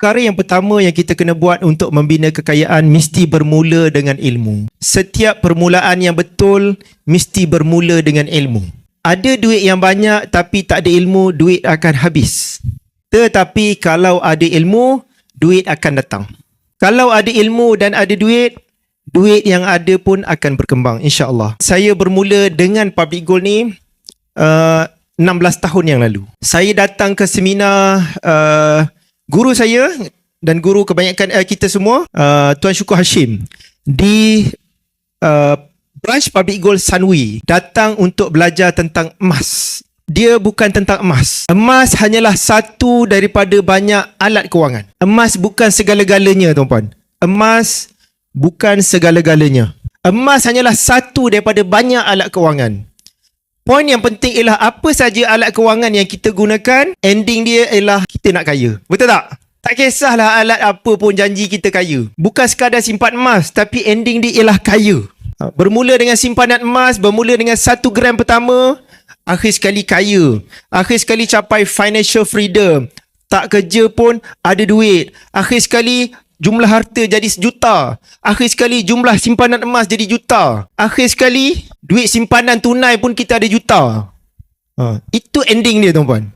Perkara yang pertama yang kita kena buat untuk membina kekayaan mesti bermula dengan ilmu. Setiap permulaan yang betul mesti bermula dengan ilmu. Ada duit yang banyak tapi tak ada ilmu, duit akan habis. Tetapi kalau ada ilmu, duit akan datang. Kalau ada ilmu dan ada duit, duit yang ada pun akan berkembang, insya-Allah. Saya bermula dengan Public Goal ni 16 tahun yang lalu. Saya datang ke seminar guru saya dan guru kebanyakan kita semua, Tuan Syukur Hashim di branch Public Goal Sunway, datang untuk belajar tentang emas. Dia bukan tentang emas. Emas hanyalah satu daripada banyak alat kewangan. Emas bukan segala-galanya, tuan-puan. Emas bukan segala-galanya. Emas hanyalah satu daripada banyak alat kewangan. Poin yang penting ialah apa saja alat kewangan yang kita gunakan, ending dia ialah kita nak kaya. Betul tak? Tak kisahlah alat apa pun janji kita kaya. Bukan sekadar simpan emas, tapi ending dia ialah kaya. Bermula dengan simpanan emas, bermula dengan 1 gram pertama, akhir sekali kaya. Akhir sekali capai financial freedom. Tak kerja pun ada duit. Akhir sekali jumlah harta jadi 1 juta. Akhir sekali jumlah simpanan emas jadi juta. Akhir sekali duit simpanan tunai pun kita ada juta. Itu ending dia, tuan-puan.